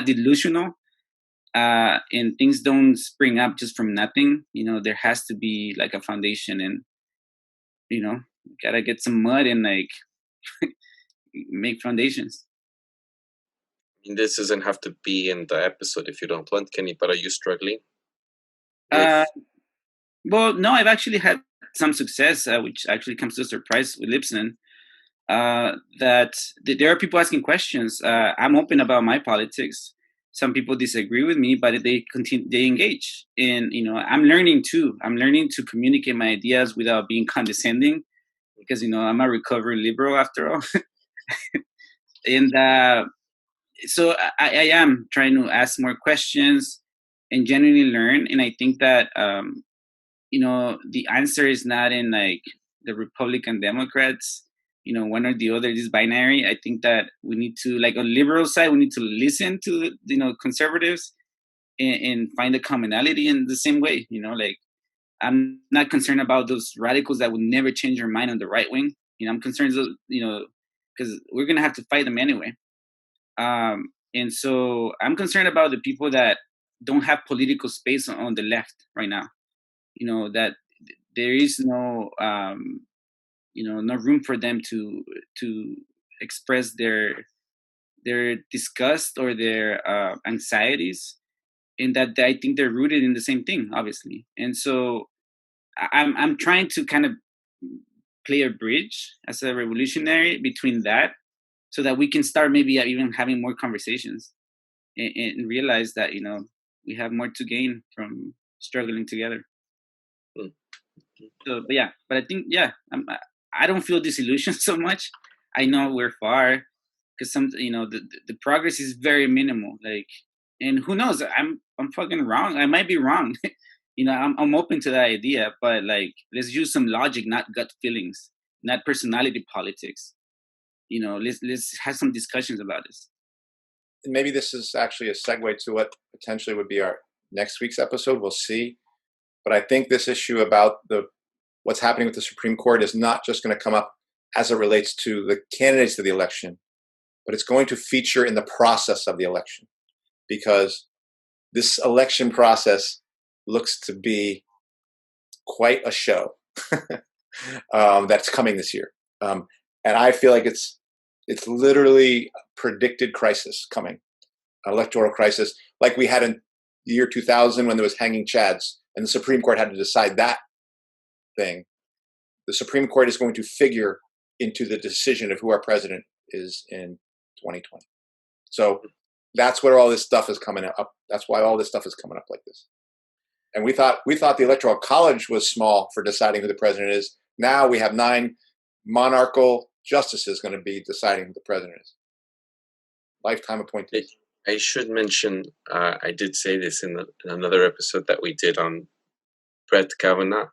delusional. And things don't spring up just from nothing. There has to be like a foundation, and gotta get some mud and like make foundations. I mean, this doesn't have to be in the episode if you don't want, Kenny, but are you struggling? Well, no, I've actually had some success, which actually comes to a surprise with Lipson. That there are people asking questions. I'm open about my politics. Some people disagree with me, but they engage. And I'm learning too. I'm learning to communicate my ideas without being condescending, because I'm a recovering liberal after all. And so I am trying to ask more questions and genuinely learn. And I think that the answer is not in like the Republican Democrats, one or the other, this binary. I think that we need to, like on liberal side, we need to listen to conservatives and find a commonality in the same way. Like I'm not concerned about those radicals that would never change their mind on the right wing. I'm concerned, because we're gonna have to fight them anyway. And so I'm concerned about the people that don't have political space on the left right now. That there is no no room for them to express their disgust or their anxieties, and that I think they're rooted in the same thing, obviously. And so I'm trying to kind of play a bridge as a revolutionary between that, so that we can start maybe even having more conversations and realize that we have more to gain from struggling together. So, but I think I don't feel disillusioned so much. I know we're far, because the progress is very minimal. Like, and who knows? I'm fucking wrong. I might be wrong. I'm open to that idea, but like, let's use some logic, not gut feelings, not personality politics. Let's have some discussions about this. And maybe this is actually a segue to what potentially would be our next week's episode. We'll see. But I think this issue about what's happening with the Supreme Court is not just going to come up as it relates to the candidates of the election, but it's going to feature in the process of the election, because this election process looks to be quite a show that's coming this year. And I feel like it's literally a predicted crisis coming, an electoral crisis, like we had in the year 2000 when there was hanging chads and the Supreme Court had to decide that thing. The Supreme Court is going to figure into the decision of who our president is in 2020. So that's where all this stuff is coming up. That's why all this stuff is coming up like this. And we thought the Electoral College was small for deciding who the president is. Now we have 9 monarchical justices going to be deciding who the president is. Lifetime appointees. I should mention, I did say this in another episode that we did on Brett Kavanaugh,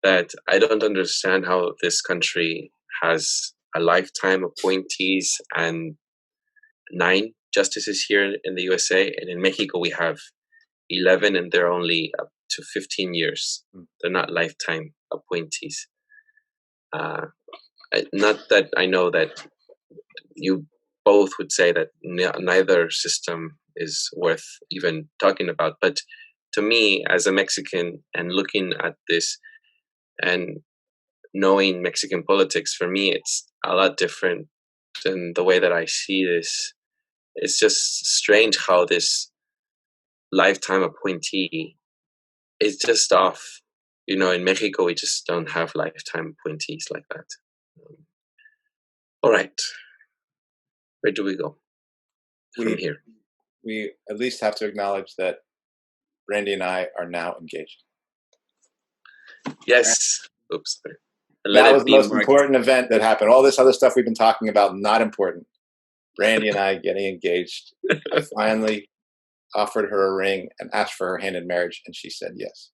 that I don't understand how this country has a lifetime appointees and 9 justices here in the USA, and in Mexico we have 11, and they're only up to 15 years. They're not lifetime appointees. Not that I know that you both would say that neither system is worth even talking about, but to me as a Mexican and looking at this and knowing Mexican politics, for me, it's a lot different than the way that I see this. It's just strange how this lifetime appointee is just off. In Mexico, we just don't have lifetime appointees like that. All right. Where do we go from here? We at least have to acknowledge that Randy and I are now engaged. Yes. Oops. That was the most important event that happened. All this other stuff we've been talking about, not important. Randy and I getting engaged. I finally offered her a ring and asked for her hand in marriage, and she said yes.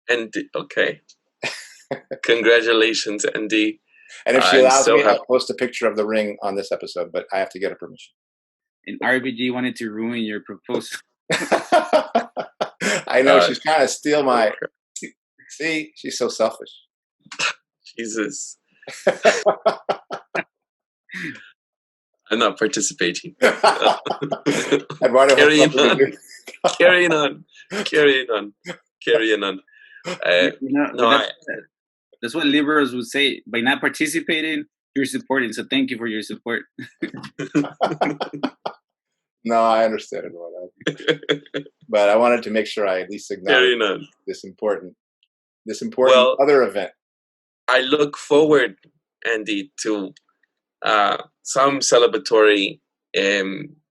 And okay. Congratulations, Andy. And if she allows me, I'll post a picture of the ring on this episode, but I have to get her permission. And RBG wanted to ruin your proposal. I know, she's trying to steal my... See, she's so selfish. Jesus. I'm not participating. Carrying on. That's what liberals would say. By not participating, you're supporting. So thank you for your support. No, I understand it. But I wanted to make sure I at least acknowledge this important other event. I look forward, Andy, to some celebratory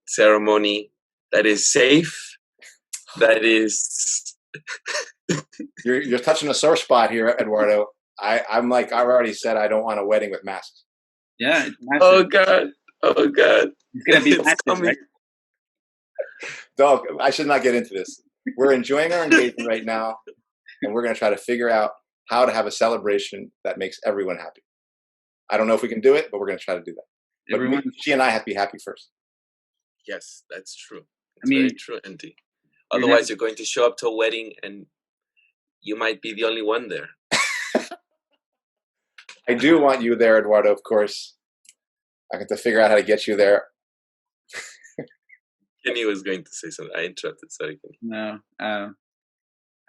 ceremony that is safe, that is... You're touching a sore spot here, Eduardo. I've already said I don't want a wedding with masks. Yeah. Oh God. It's gonna be massive, right? Dog, I should not get into this. We're enjoying our engagement right now, and we're going to try to figure out how to have a celebration that makes everyone happy. I don't know if we can do it, but we're going to try to do that. But she and I have to be happy first. Yes, that's true. It's very true, Andy. Otherwise, you're going to show up to a wedding and you might be the only one there. I do want you there, Eduardo, of course. I have to figure out how to get you there. Kenny was going to say something. I interrupted. Sorry, Kenny. No.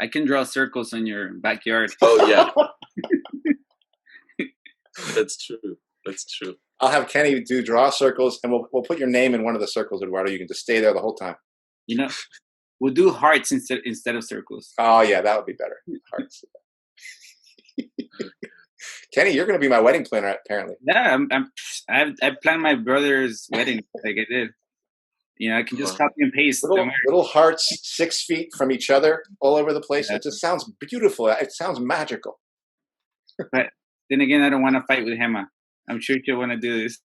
I can draw circles in your backyard. Oh, yeah. That's true. I'll have Kenny draw circles, and we'll put your name in one of the circles, Eduardo. You can just stay there the whole time. We'll do hearts instead of circles. Oh, yeah, that would be better. Hearts. Kenny, you're going to be my wedding planner, apparently. Yeah, I've planned my brother's wedding like I did. I can just copy and paste. Little hearts 6 feet from each other all over the place. Yeah. It just sounds beautiful. It sounds magical. But then again, I don't want to fight with Gemma. I'm sure she'll want to do this.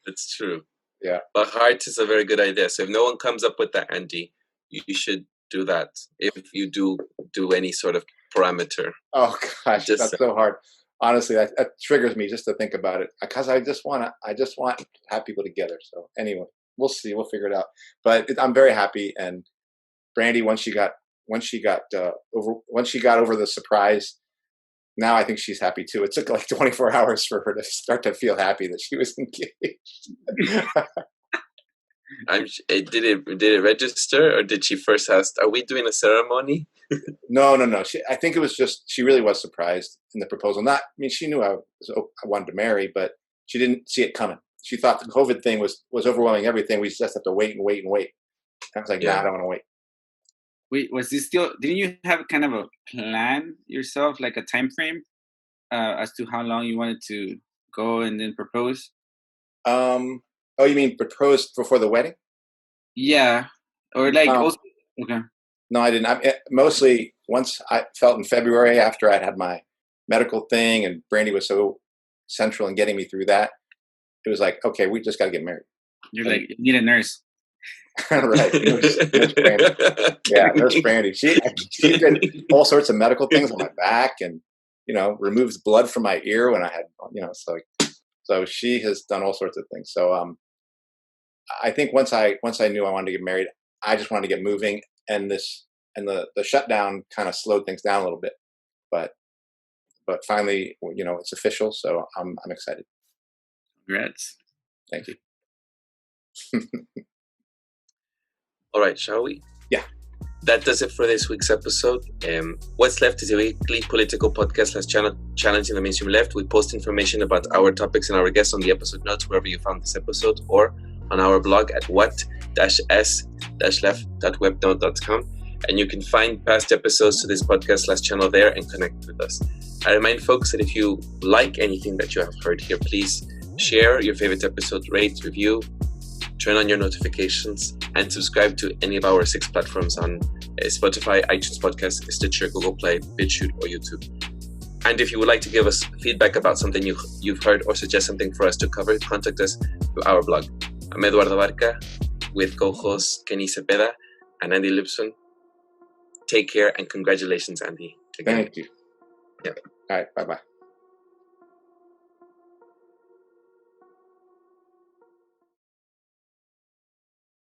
That's true. Yeah. But hearts is a very good idea. So if no one comes up with that, Andy, you should do that. If you do any sort of parameter. Oh gosh, that's so hard. Honestly, that triggers me just to think about it, because I just want to have people together. So anyway, we'll see. We'll figure it out. But I'm very happy. And Brandy, once she got over the surprise, now I think she's happy too. It took like 24 hours for her to start to feel happy that she was engaged. Did it register, or did she first ask, "Are we doing a ceremony?" No. I think it was just, she really was surprised in the proposal. She knew I wanted to marry, but she didn't see it coming. She thought the COVID thing was overwhelming everything. We just have to wait and wait and wait. I was like, nah, I don't want to wait. Wait, was this still? Didn't you have kind of a plan yourself, like a time frame, as to how long you wanted to go and then propose? Oh, you mean propose before the wedding? Yeah, or like also. Okay. No, I didn't. Mostly once I felt in February after I'd had my medical thing, and Brandy was so central in getting me through that. It was like, okay, we just got to get married. You're like, you need a nurse. Right. Nurse Brandy. Yeah, Nurse Brandy. She did all sorts of medical things on my back, and removes blood from my ear when I had so she has done all sorts of things. So I think once I knew I wanted to get married, I just wanted to get moving, and the shutdown kind of slowed things down a little bit, but finally, it's official, so I'm excited. Congrats. Thank you. All right, shall we? Yeah. That does it for this week's episode. What's Left is a weekly political podcast that's challenging the mainstream left. We post information about our topics and our guests on the episode notes wherever you found this episode, or on our blog at what-s-left.webnode.com. And you can find past episodes to this podcast channel there and connect with us. I remind folks that if you like anything that you have heard here, please share your favorite episode, rate, review, turn on your notifications, and subscribe to any of our 6 platforms on Spotify, iTunes Podcast, Stitcher, Google Play, Bitchute, or YouTube. And if you would like to give us feedback about something you've heard or suggest something for us to cover, contact us through our blog. I'm Eduardo Barca with co-hosts Kenny Cepeda and Andy Lipson. Take care and congratulations, Andy. Again. Thank you. Yeah. All right. Bye-bye.